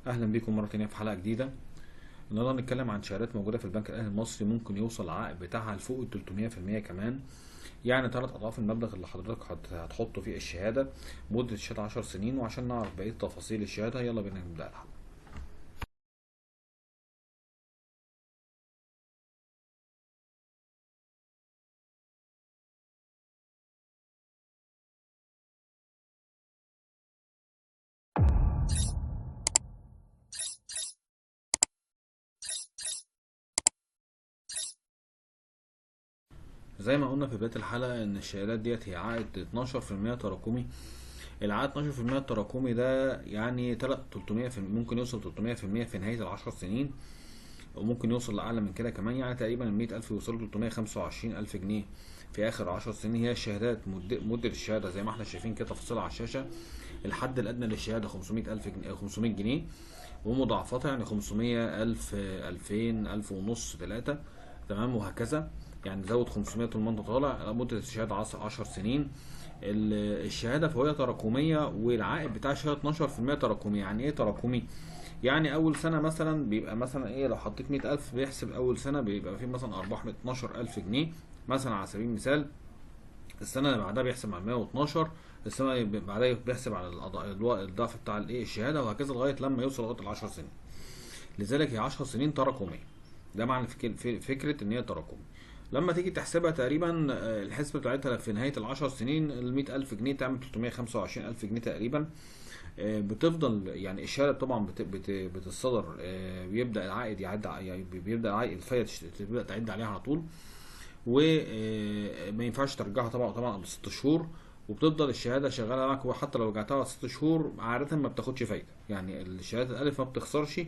اهلا بيكم مره تانية في حلقه جديده. النهارده هنتكلم عن شهادات موجوده في البنك الاهلي المصري ممكن يوصل العائد بتاعها لفوق ال 300% كمان. يعني 3 اضعاف المبلغ اللي حضرتك هتحطه في الشهاده. مده الشهاده 10 سنين، وعشان نعرف بقيه تفاصيل الشهاده يلا بينا نبدا الحلقه. زي ما قلنا في بدايه الحلقه ان الشهادات ديت هي عائد 12% تراكمي. العائد 12% التراكمي ده يعني 300%، ممكن يوصل 300% في نهايه العشر سنين، وممكن يوصل لأعلى من كده كمان. يعني تقريبا ال100,000 يوصلوا 325,000 جنيه في آخر 10 سنين. هي الشهادات مدة الشهادة زي ما احنا شايفين كده تفاصيلها على الشاشة. الحد الأدنى للشهادة 500,000 جنيه، 500 جنيه، ومضاعفتها يعني 500 ألف، 2000، 1000 ونص، 3، تمام، وهكذا. يعني زود 500 طول ما انت طالع. مدة الشهادة 10 سنين. الشهادة فهي تراكمية، والعائد بتاع الشهادة 12% تراكمي. يعني ايه تراكمي؟ يعني اول سنه مثلا بيبقى مثلا ايه، لو حطيت 100,000 بيحسب اول سنه بيبقى فيه مثلا ارباح 12,000 جنيه مثلا على سبيل المثال. السنه اللي بعدها بيحسب على 112. السنه اللي بعدها بيحسب على الضعف بتاع الايه الشهاده، وهكذا لغايه لما يوصل لغايه ال 10 سنين. لذلك هي 10 سنين تراكميه. ده معنى فكره ان هي تراكمي. لما تيجي تحسبها تقريبا، الحسبة بتاعتها في نهاية العشر سنين ال 100,000 جنيه تعمل 325,000 جنيه تقريبا. بتفضل يعني الشهاده طبعا بتتصدر، بيبدا العائد يعني بيبدا العائد الفايده تبدا تعد عليها على طول. وما ينفعش ترجعها طبعا قبل 6 شهور. وبتفضل الشهاده شغاله معاك، وحتى لو رجعتها بعد 6 شهور عاده ما بتاخدش فايده. يعني الشهاده الالف ما بتخسرش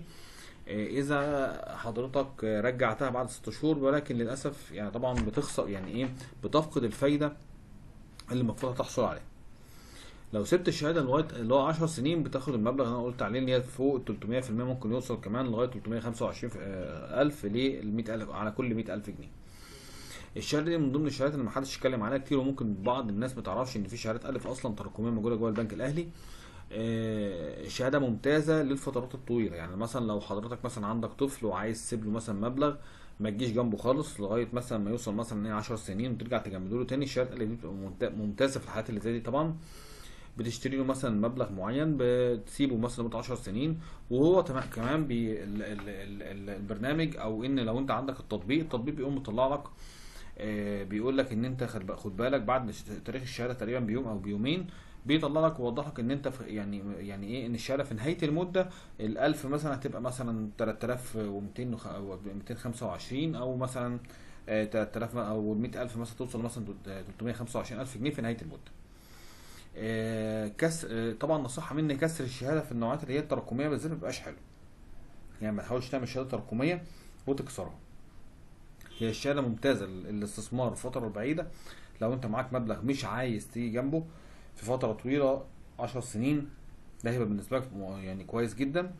اذا حضرتك رجعتها بعد 6 شهور، ولكن للاسف يعني طبعا بتخسر، يعني ايه، بتفقد الفايده اللي المفروض تحصل عليها. لو سبت الشهاده لغايه اللي هو 10 سنين بتاخد المبلغ اللي انا قلت عليه، اللي هي فوق ال 300%، ممكن يوصل كمان لغايه 325 الف لل 100,000 على كل 100,000 جنيه. الشهاده دي من ضمن الشهادات اللي محدش اتكلم عليها كتير، وممكن بعض الناس ما تعرفش ان في شهادات الف اصلا تراكميه موجوده جوه البنك الاهلي. شهاده ممتازه للفترات الطويله. يعني مثلا لو حضرتك مثلا عندك طفل وعايز تسيب له مثلا مبلغ، ما تجيش جنبه خالص لغايه مثلا ما يوصل مثلا 10 سنين وترجع تجمده له تاني. الشهاده اللي دي بتبقى ممتازه في الحالات اللي زي دي طبعا. بتشتري له مثلا مبلغ معين، بتسيبه مثلا لمده 10 سنين، وهو تمام كمان البرنامج، او ان لو انت عندك التطبيق بيقوم مطلع لك، بيقول لك ان انت خد بالك بعد تاريخ الشهاده تقريبا بيوم او بيومين، بيطلع لك ويوضح لك ان انت يعني ايه، ان الشهاده في نهايه المده ال1000 مثلا هتبقى مثلا 3200 او 225، او مثلا 3000، او ال 100,000 مثلا توصل مثلا 325,000 جنيه في نهايه المده. كسر، طبعا نصيحه مني، كسر الشهاده في النوعات اللي هي التراكميه بالذات ما بيبقاش حلو. يعني ما تحاولش تعمل شهاده تراكميه وتكسرها. هي الشهاده ممتازه للاستثمار في الفتره البعيده، لو انت معاك مبلغ مش عايز تيجي جنبه في فتره طويله، 10 سنين، ده هيبقى بالنسبه لك يعني كويس جدا.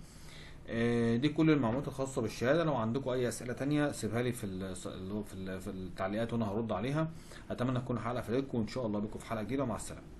دي كل المعلومات الخاصه بالشهاده. لو عندكم اي اسئله تانية سيبها لي في التعليقات وانا هرد عليها. اتمنى تكون الحلقه فادتكم، وان شاء الله بكم في حلقه جديده، ومع السلامه.